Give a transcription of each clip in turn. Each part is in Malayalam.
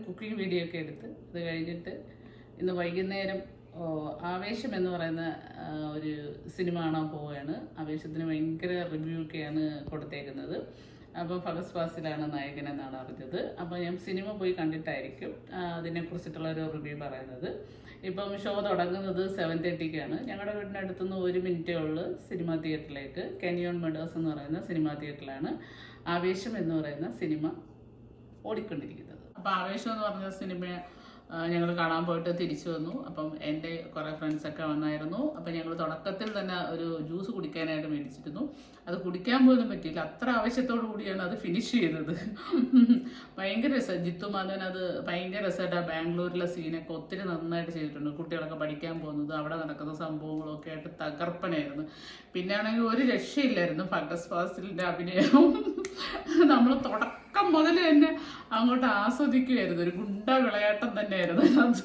കുക്കിംഗ് വീഡിയോ ഒക്കെ എടുത്ത് അത് കഴിഞ്ഞിട്ട് ഇന്ന് വൈകുന്നേരം ആവേശം എന്ന് പറയുന്ന ഒരു സിനിമ കാണാൻ പോവുകയാണ്. ആവേശത്തിന് ഭയങ്കര റിവ്യൂ ഒക്കെയാണ് കൊടുത്തേക്കുന്നത്. അപ്പോൾ ഫഹദ് ഫാസിലാണ് നായകനെന്നാണ് അറിഞ്ഞത്. അപ്പോൾ ഞാൻ സിനിമ പോയി കണ്ടിട്ടായിരിക്കും അതിനെക്കുറിച്ചിട്ടുള്ള ഒരു റിവ്യൂ പറയുന്നത്. ഇപ്പം ഷോ തുടങ്ങുന്നത് 7:30-ക്കാണ്. ഞങ്ങളുടെ വീടിനടുത്തുനിന്ന് 1 മിനിറ്റേ ഉള്ളൂ സിനിമാ തിയേറ്ററിലേക്ക്. കാനിയോൺ മെഡോസ് എന്ന് പറയുന്ന സിനിമാ തിയേറ്ററിലാണ് ആവേശം എന്ന് പറയുന്ന സിനിമ ഓടിക്കൊണ്ടിരിക്കുന്നത്. അപ്പോൾ ആവേശം എന്ന് പറഞ്ഞ സിനിമ ഞങ്ങൾ കാണാൻ പോയിട്ട് തിരിച്ചു വന്നു. അപ്പം എൻ്റെ കുറേ ഫ്രണ്ട്സൊക്കെ വന്നായിരുന്നു. അപ്പം ഞങ്ങൾ തുടക്കത്തിൽ തന്നെ ഒരു ജ്യൂസ് കുടിക്കാനായിട്ട് മേടിച്ചിരുന്നു. അത് കുടിക്കാൻ പോലും പറ്റിയില്ല, അത്ര ആവശ്യത്തോടു കൂടിയാണ് അത് ഫിനിഷ് ചെയ്തത്. ഭയങ്കര രസം. ജിത്തു മാധവൻ അത് ഭയങ്കര രസമായിട്ട് ബാംഗ്ലൂരിലെ സീനൊക്കെ ഒത്തിരി നന്നായിട്ട് ചെയ്തിട്ടുണ്ട്. കുട്ടികളൊക്കെ പഠിക്കാൻ പോകുന്നത്, അവിടെ നടക്കുന്ന സംഭവങ്ങളൊക്കെ ആയിട്ട് തകർപ്പനായിരുന്നു. പിന്നെ ആണെങ്കിൽ ഒരു രക്ഷയില്ലായിരുന്നു ഫഹദ് ഫാസിലിൻ്റെ അഭിനയം. നമ്മൾ തുടക്കം മുതൽ തന്നെ അങ്ങോട്ട് ആസ്വദിക്കുമായിരുന്നു. ഒരു ഗുണ്ട വിളയാട്ടം തന്നെയായിരുന്നു അത്.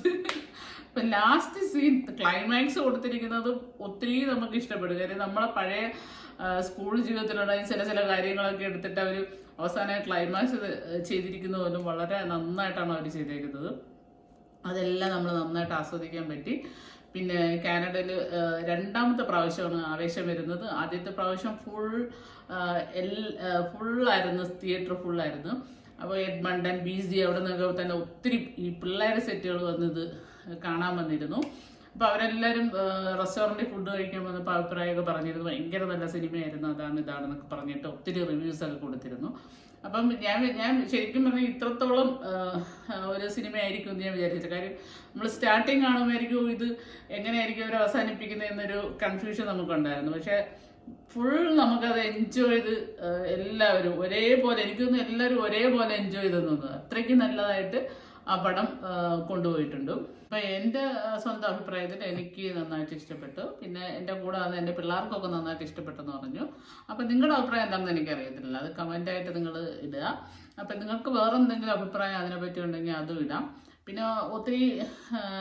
ഇപ്പം ലാസ്റ്റ് സീൻ ക്ലൈമാക്സ് കൊടുത്തിരിക്കുന്നത് ഒത്തിരി നമുക്ക് ഇഷ്ടപ്പെടും. കാര്യം നമ്മളെ പഴയ സ്കൂൾ ജീവിതത്തിലുള്ള ചില കാര്യങ്ങളൊക്കെ എടുത്തിട്ട് അവർ അവസാനം ക്ലൈമാക്സ് ചെയ്തിരിക്കുന്ന പോലും വളരെ നന്നായിട്ടാണ് അവർ ചെയ്തേക്കുന്നത്. അതെല്ലാം നമ്മൾ നന്നായിട്ട് ആസ്വദിക്കാൻ പറ്റി. പിന്നെ കാനഡയിൽ രണ്ടാമത്തെ പ്രാവശ്യമാണ് ആവേശം വരുന്നത്. ആദ്യത്തെ പ്രാവശ്യം ഫുള്ളായിരുന്നു, തിയേറ്റർ ഫുള്ളായിരുന്നു. അപ്പോൾ എഡ്മണ്ടൻ BC അവിടെ നിന്നൊക്കെ തന്നെ ഒത്തിരി ഈ പിള്ളേരെ സെറ്റുകൾ വന്നത് കാണാൻ വന്നിരുന്നു. അപ്പോൾ അവരെല്ലാവരും റെസ്റ്റോറൻറ്റിൽ ഫുഡ് കഴിക്കാൻ വന്നപ്പോൾ അഭിപ്രായമൊക്കെ പറഞ്ഞിരുന്നു. ഭയങ്കര നല്ല സിനിമയായിരുന്നു, ഇതാണെന്നൊക്കെ പറഞ്ഞിട്ട് ഒത്തിരി റിവ്യൂസൊക്കെ കൊടുത്തിരുന്നു. അപ്പം ഞാൻ ശരിക്കും പറഞ്ഞാൽ ഇത്രത്തോളം ഒരു സിനിമ ആയിരിക്കും എന്ന് ഞാൻ വിചാരിച്ചില്ല. കാര്യം നമ്മൾ സ്റ്റാർട്ടിങ് കാണുമ്പോഴായിരിക്കും ഇത് എങ്ങനെയായിരിക്കും അവർ അവസാനിപ്പിക്കുന്നത് എന്നൊരു കൺഫ്യൂഷൻ നമുക്കുണ്ടായിരുന്നു. പക്ഷേ ഫുൾ നമുക്കത് എൻജോയ് ചെയ്ത് എല്ലാവരും ഒരേപോലെ, എനിക്കൊന്നും എല്ലാവരും ഒരേപോലെ എൻജോയ് ചെയ്തെന്നത് അത്രയ്ക്ക് നല്ലതായിട്ട് ആ പടം കൊണ്ടുപോയിട്ടുണ്ട്. അപ്പം എൻ്റെ സ്വന്തം അഭിപ്രായത്തിൽ എനിക്ക് നന്നായിട്ട് ഇഷ്ടപ്പെട്ടു. പിന്നെ എൻ്റെ കൂടെ വന്ന് എൻ്റെ പിള്ളേർക്കൊക്കെ നന്നായിട്ട് ഇഷ്ടപ്പെട്ടെന്ന് പറഞ്ഞു. അപ്പം നിങ്ങളുടെ അഭിപ്രായം എന്താണെന്ന് എനിക്കറിയത്തില്ല, അത് കമൻ്റായിട്ട് നിങ്ങൾ ഇടുക. അപ്പം നിങ്ങൾക്ക് വേറെ എന്തെങ്കിലും അഭിപ്രായം അതിനെപ്പറ്റി ഉണ്ടെങ്കിൽ അതും ഇടാം. പിന്നെ ഒത്തിരി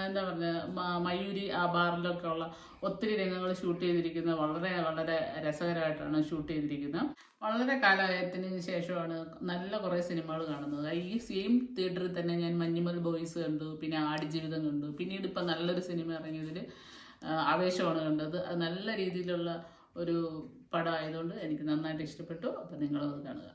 എന്താ പറയുക, മയൂരി ആ ബാറിലൊക്കെ ഉള്ള ഒത്തിരി രംഗങ്ങൾ ഷൂട്ട് ചെയ്തിരിക്കുന്നത് വളരെ വളരെ രസകരമായിട്ടാണ് ഷൂട്ട് ചെയ്തിരിക്കുന്നത്. വളരെ കാലത്തിന് ശേഷമാണ് നല്ല കുറേ സിനിമകൾ കാണുന്നത്. ഈ സെയിം തിയേറ്ററിൽ തന്നെ ഞാൻ മഞ്ഞുമൽ ബോയ്സ് കണ്ടു, പിന്നെ ആടുജീവിതം കണ്ടു, പിന്നീട് ഇപ്പം നല്ലൊരു സിനിമ ഇറങ്ങിയതിൽ ആവേശമാണ് കണ്ടത്. അത് നല്ല രീതിയിലുള്ള ഒരു പടം ആയതുകൊണ്ട് എനിക്ക് നന്നായിട്ട് ഇഷ്ടപ്പെട്ടു. അപ്പം നിങ്ങളത് കാണുക.